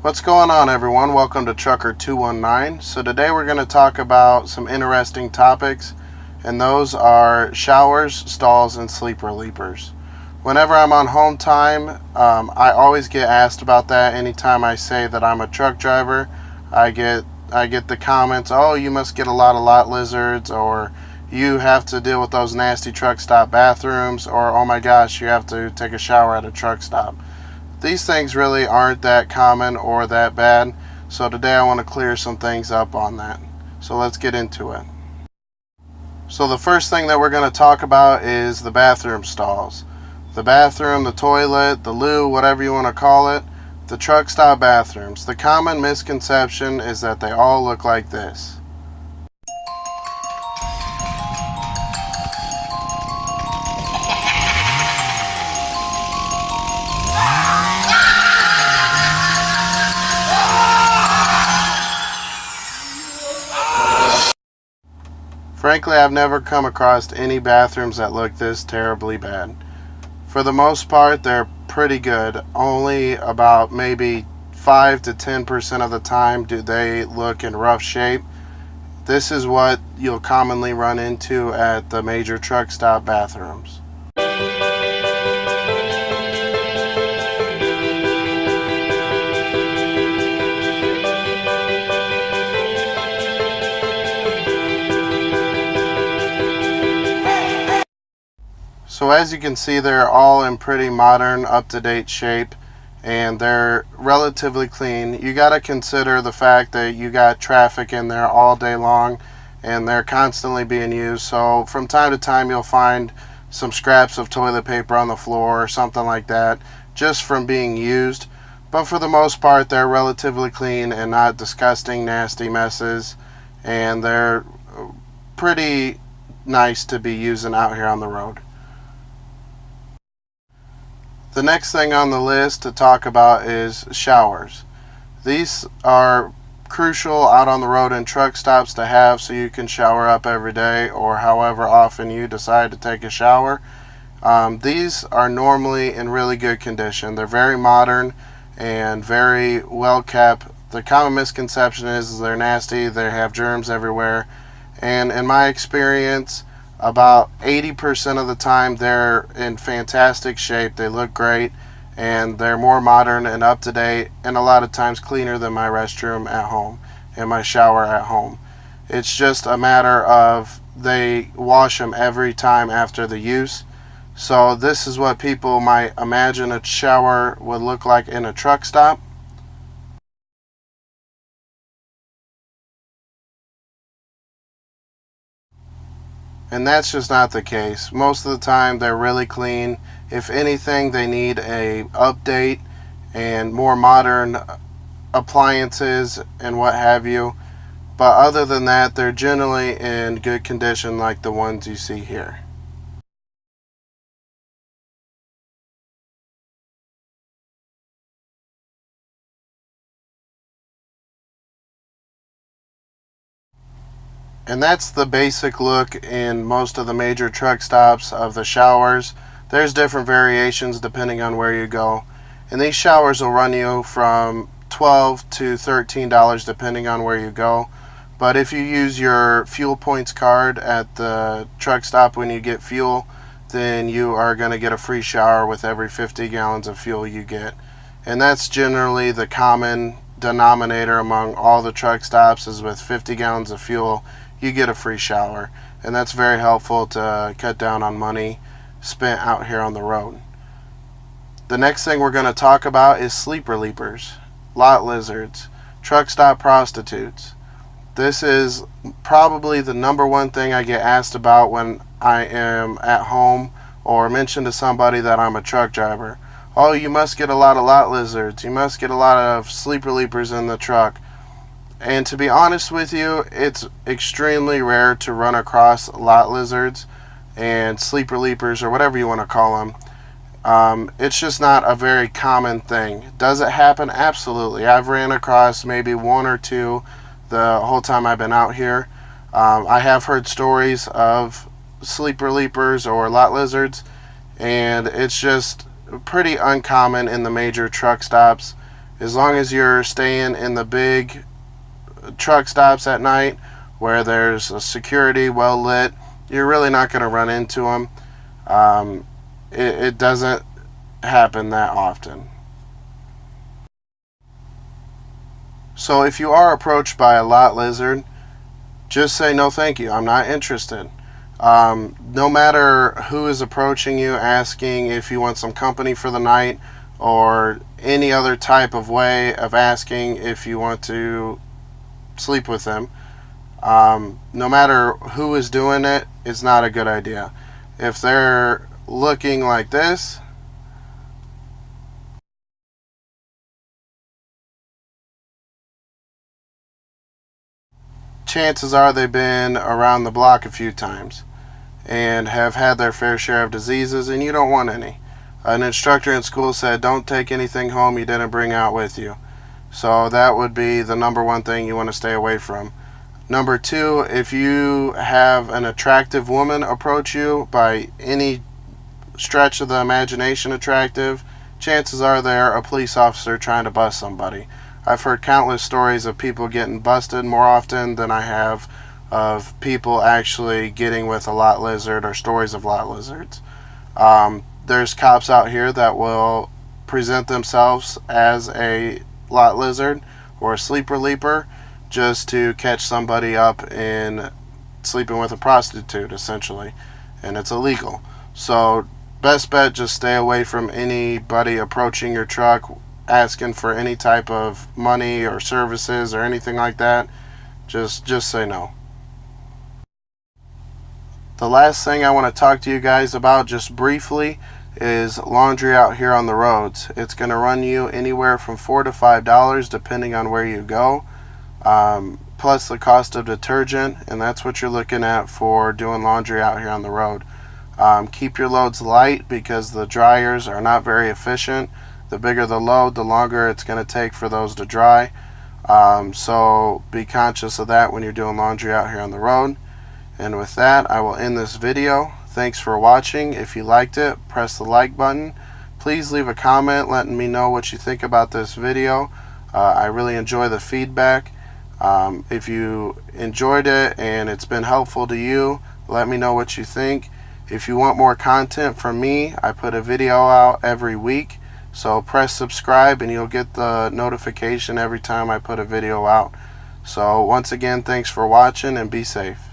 What's going on, everyone? Welcome to Trucker 219. So today we're going to talk about some interesting topics, and those are showers, stalls, and sleep relievers. Whenever I'm on home time, I always get asked about that. Anytime I say that I'm a truck driver, I get the comments, "Oh, you must get a lot of lot lizards," or "You have to deal with those nasty truck stop bathrooms," or "Oh my gosh, you have to take a shower at a truck stop." These things really aren't that common or that bad, so today I want to clear some things up on that. So let's get into it. So the first thing that we're going to talk about is the bathroom stalls. The bathroom, the toilet, the loo, whatever you want to call it, the truck stop bathrooms. The common misconception is that they all look like this. Frankly, I've never come across any bathrooms that look this terribly bad. For the most part, they're pretty good. Only about maybe 5 to 10% of the time do they look in rough shape. This is what you'll commonly run into at the major truck stop bathrooms. So as you can see, they're all in pretty modern, up-to-date shape, and they're relatively clean. You got to consider the fact that you got traffic in there all day long, and they're constantly being used. So from time to time, you'll find some scraps of toilet paper on the floor or something like that, just from being used. But for the most part, they're relatively clean and not disgusting, nasty messes, and they're pretty nice to be using out here on the road. The next thing on the list to talk about is showers. These are crucial out on the road and truck stops to have so you can shower up every day or however often you decide to take a shower. These are normally in really good condition. They're very modern and very well kept. The common misconception is they're nasty, they have germs everywhere, and in my experience, about 80% of the time they're in fantastic shape. They look great, and they're more modern and up to date, and a lot of times cleaner than my restroom at home and my shower at home. It's just a matter of they wash them every time after the use. So this is what people might imagine a shower would look like in a truck stop. And that's just not the case. Most of the time they're really clean. If anything, they need a update and more modern appliances and what have you. But other than that, they're generally in good condition like the ones you see here. And that's the basic look in most of the major truck stops of the showers. There's different variations depending on where you go. And these showers will run you from $12 to $13 depending on where you go. But if you use your fuel points card at the truck stop when you get fuel, then you are going to get a free shower with every 50 gallons of fuel you get. And that's generally the common denominator among all the truck stops, is with 50 gallons of fuel you get a free shower, and that's very helpful to cut down on money spent out here on the road. The next thing we're going to talk about is sleep relievers, lot lizards, truck stop prostitutes. This is probably the number one thing I get asked about when I am at home or mention to somebody that I'm a truck driver. "Oh, you must get a lot of lot lizards, you must get a lot of sleep relievers in the truck." And to be honest with you, it's extremely rare to run across lot lizards and sleep relievers, or whatever you want to call them. It's just not a very common thing. Does it happen? Absolutely. I've ran across maybe one or two the whole time I've been out here. I have heard stories of sleep relievers or lot lizards, and it's just pretty uncommon in the major truck stops. As long as you're staying in the big truck stops at night where there's a security well lit, you're really not going to run into them. It doesn't happen that often. So if you are approached by a lot lizard, just say no thank you, I'm not interested. No matter who is approaching you asking if you want some company for the night, or any other type of way of asking if you want to sleep with them, no matter who is doing it, it's not a good idea. If they're looking like this, chances are they've been around the block a few times and have had their fair share of diseases, and you don't want any. An instructor in school said, don't take anything home you didn't bring out with you. So that would be the number one thing you want to stay away from. Number two, if you have an attractive woman approach you, by any stretch of the imagination attractive, chances are they're a police officer trying to bust somebody. I've heard countless stories of people getting busted more often than I have of people actually getting with a lot lizard, or stories of lot lizards. There's cops out here that will present themselves as a lot lizard or a sleeper leaper just to catch somebody up in sleeping with a prostitute, essentially, and it's illegal. So best bet, just stay away from anybody approaching your truck asking for any type of money or services or anything like that. Just say no. The last thing I want to talk to you guys about just briefly is laundry out here on the roads. It's going to run you anywhere from $4 to $5 depending on where you go, plus the cost of detergent, and that's what you're looking at for doing laundry out here on the road. Keep your loads light because the dryers are not very efficient. The bigger the load, the longer it's going to take for those to dry. So be conscious of that when you're doing laundry out here on the road. And with that, I will end this video. Thanks for watching. If you liked it, press the like button. Please leave a comment letting me know what you think about this video. I really enjoy the feedback. If you enjoyed it and it's been helpful to you, let me know what you think. If you want more content from me, I put a video out every week. So press subscribe and you'll get the notification every time I put a video out. So once again, thanks for watching and be safe.